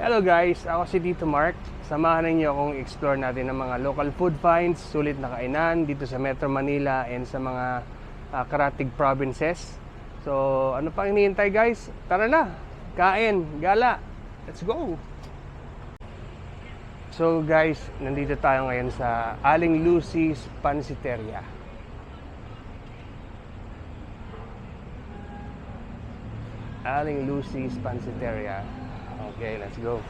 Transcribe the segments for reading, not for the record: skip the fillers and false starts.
Hello guys, ako si Tito Mark. Samahan ninyo akong explore natin ng mga local food finds, sulit na kainan dito sa Metro Manila and sa mga karatig provinces. So, ano pang hinihintay guys? Tara na! Kain! Gala! Let's go! So guys, nandito tayo ngayon sa Aling Lucy's Pansiteria. Aling Lucy's Pansiteria. Okay, let's go.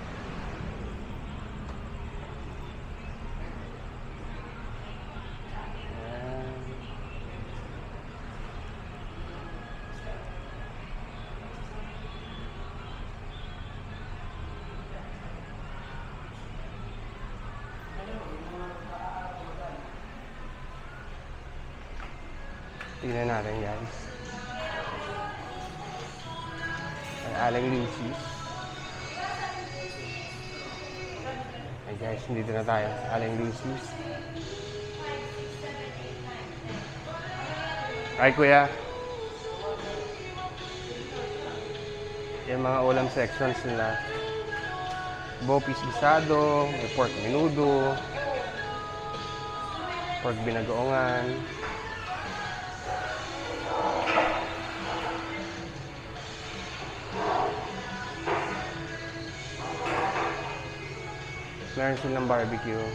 Tingnan natin guys. Ang Aling Lucy's. Hey guys, dito na tayo. Aling Lucy's. Ay kuya. Yung mga ulam sections nila. Bopis gisado, may pork menudo, pork binagoongan. Meron silang barbecue.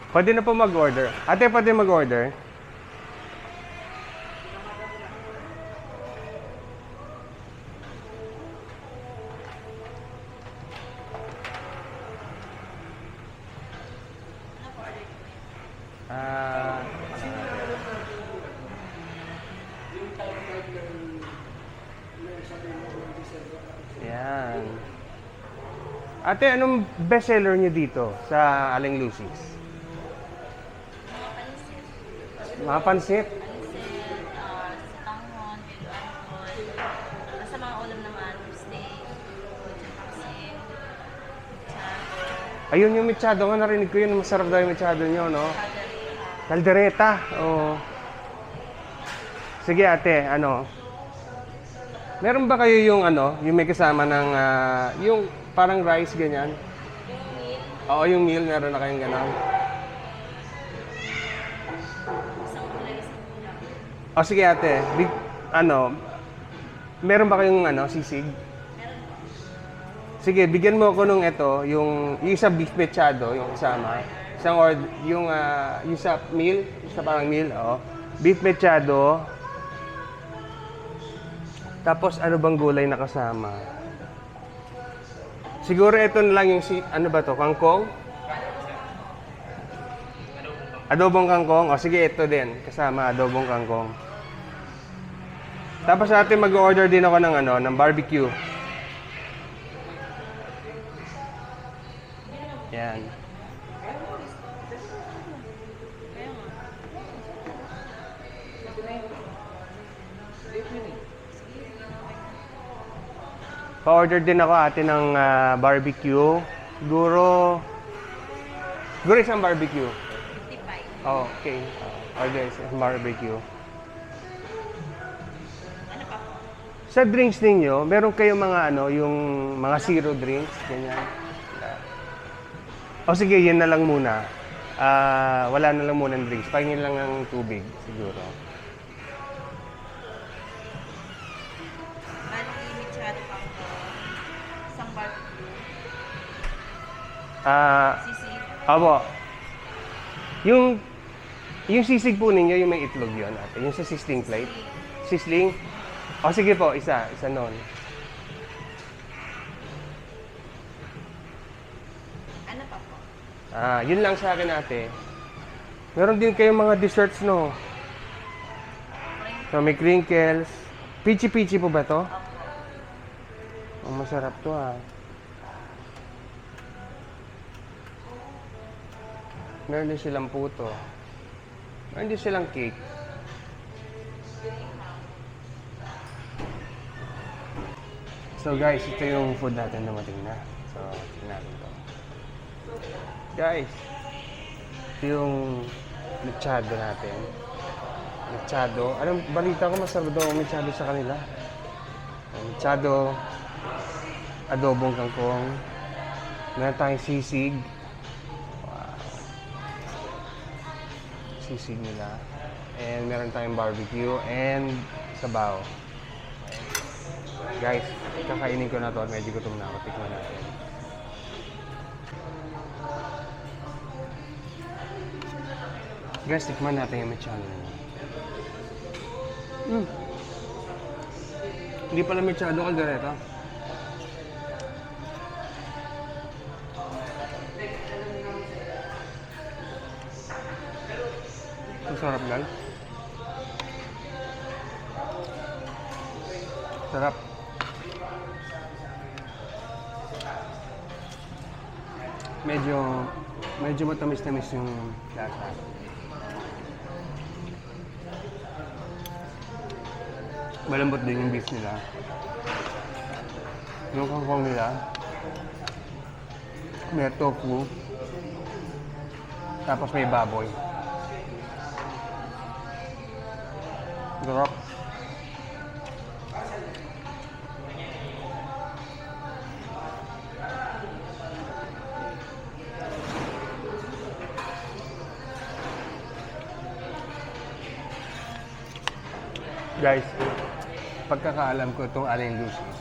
Pwede na po mag-order. Ate, pwede mag-order? Yan. Ate, anong bestseller niyo dito sa Aling Lucy's? Mga pansit. Tanghon, biluan, sa mga ulam naman, steak, pansit, Ayun yung mechado nga, narinig ko yun. Masarap daw yung mechado nyo, no? Caldereta. Oh. Sige ate, ano? Meron ba kayo yung ano, yung may kasama ng, yung parang rice, ganyan? yung meal, Oo, yung meal, meron na kayong gano'n. isang kulay, isang kulang. O sige ate, ano, meron ba kayong ano, sisig? Meron po. Sige, bigyan mo ako nung ito, yung isa beef mechado, yung kasama. Isang yung sa meal, isa parang meal, oh. Beef mechado. Tapos ano bang gulay na kasama? Siguro ito na lang yung ano ba to, kangkong? Adobong kangkong. O sige, ito din, kasama adobong kangkong. Tapos natin mag-order din ako ng ano, ng barbecue. Yan. Pa-order din ako ate ng barbecue. Siguro isang barbecue. 55. Oh, okay. Order isang barbecue. Ano pa po? Sa drinks ninyo, meron kayong mga ano, yung mga zero drinks, ganyan. O sige, yun na lang muna. Wala na lang muna ng drinks. Pahingin lang ng tubig, siguro. Bali, mechado pa po. Isang barbecue. Sisig. Abo. Yung sisig po ninyo, yung may itlog yun ate. Yung sa sizzling plate. Sizzling. O sige po, isa nun. Ano pa po? Yun lang sa akin ate. Meron din kayong mga desserts, no? So, may crinkles. Pichi-pichi po ba to? Opo. Ang masarap to, ah. Meron din silang puto. Meron din silang cake. So guys, ito yung food natin dumating na. So, tingnan natin to. Guys, ito yung mechado natin. Mechado. Anong balita ko, masarap daw ang mechado sa kanila. Mechado, adobong kangkong, meron tayong sisig. Wow. Sisig nila. And meron tayong barbecue and sabaw. Guys, kakainin ko na to at medyo gutom na ako. Tikman natin. Guys, tikman natin yung mechado nila. Hindi pala mechado, kaldereta. Ang sarap, guys. Sarap. Medyo matamis-tamis yung lasa. Malambot din yung beef nila. Yung kangkong nila. May tofu. Tapos may baboy. Sarap. Guys, pagkakaalam ko itong Aling Lucy's,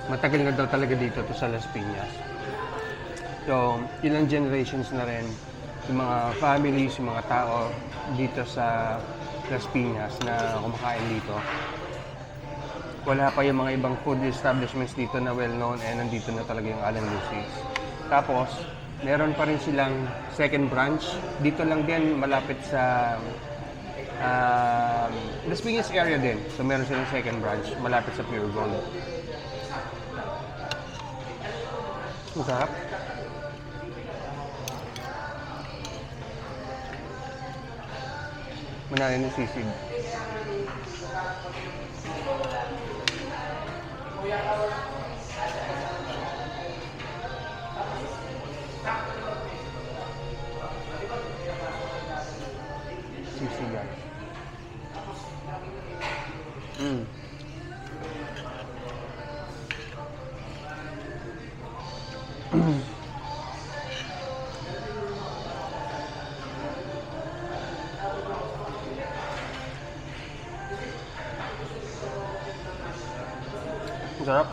matagal na daw talaga dito to sa Las Piñas. So, ilang generations na rin yung mga families, yung mga tao dito sa Las Piñas na kumakain dito. Wala pa yung mga ibang food establishments dito na well-known and nandito na talaga yung Aling Lucy's. Tapos, meron pa rin silang second branch. Dito lang din, malapit sa Las Piñas area din. So, meron silang second branch, malapit sa Pure Gold. Ang sarap. Manahin ng sisig. Sisig, guys. Ang sarap.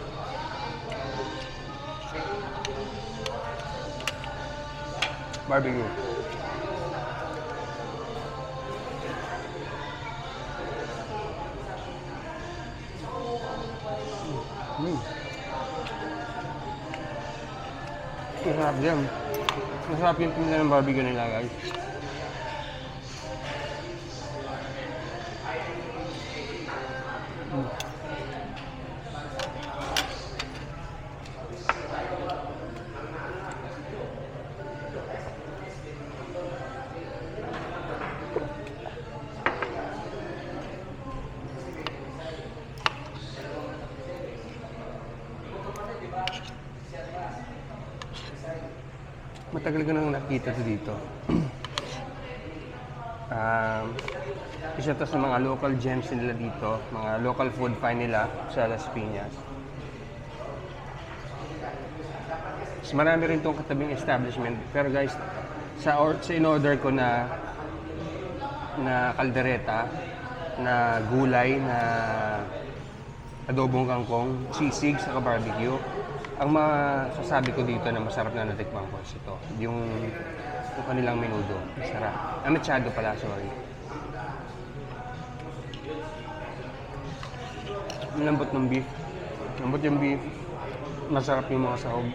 Barbecue. Masarap din. Masarap yung tingnan ng barbecue nila, guys. Matagal ko nang nakita ito dito. Isa to sa mga local gems nila dito, mga local food find nila sa Las Piñas. Mas marami rin itong katabing establishment. Pero guys, sa in-order ko na kaldereta, na gulay, na adobong kangkong, sisig, saka barbecue. Ang masasabi ko dito na masarap na natikman ko is ito, yung kanilang menudo. Masarap. Mechado pala, sorry. Ang lambot ng beef. Lambot yung beef. Masarap yung mga sahog.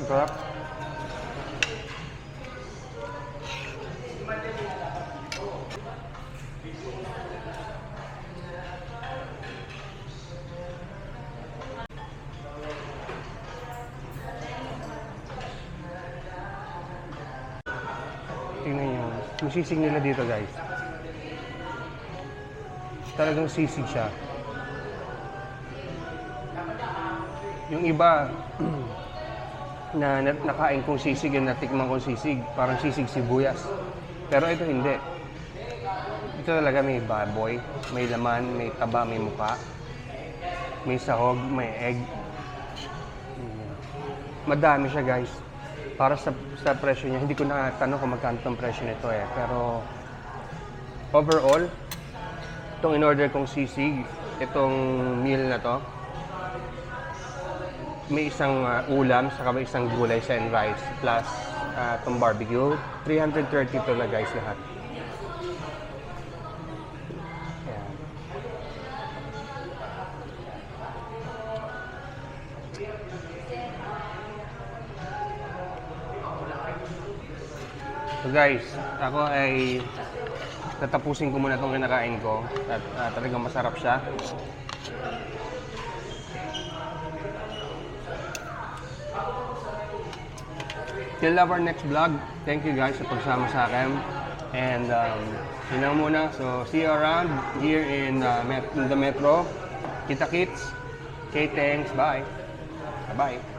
Sarap. Tingnan nyo. Yung sisig nila dito, guys. Talagang sisig siya. Yung iba na nakain kong sisig and natikman kong sisig, parang sisig sibuyas. Pero ito hindi. Ito talaga may baboy, may laman, may taba, may muka, may sahog, may egg. Madami siya, guys. Para sa presyo niya, hindi ko na tanong kung magkano tong presyo nito eh. Pero overall, itong in-order kong sisig, itong meal na to, may isang ulam, saka may isang gulay sa and rice, plus itong barbecue. 330 to na, guys, lahat. Ayan. So guys, ako ay tatapusin ko muna itong kinakain ko at talagang masarap siya. Till our next vlog. Thank you guys sa pagsama sa akin. And yun lang muna. So see you around here in the metro. Kita kits. Okay, thanks. Bye. Bye-bye.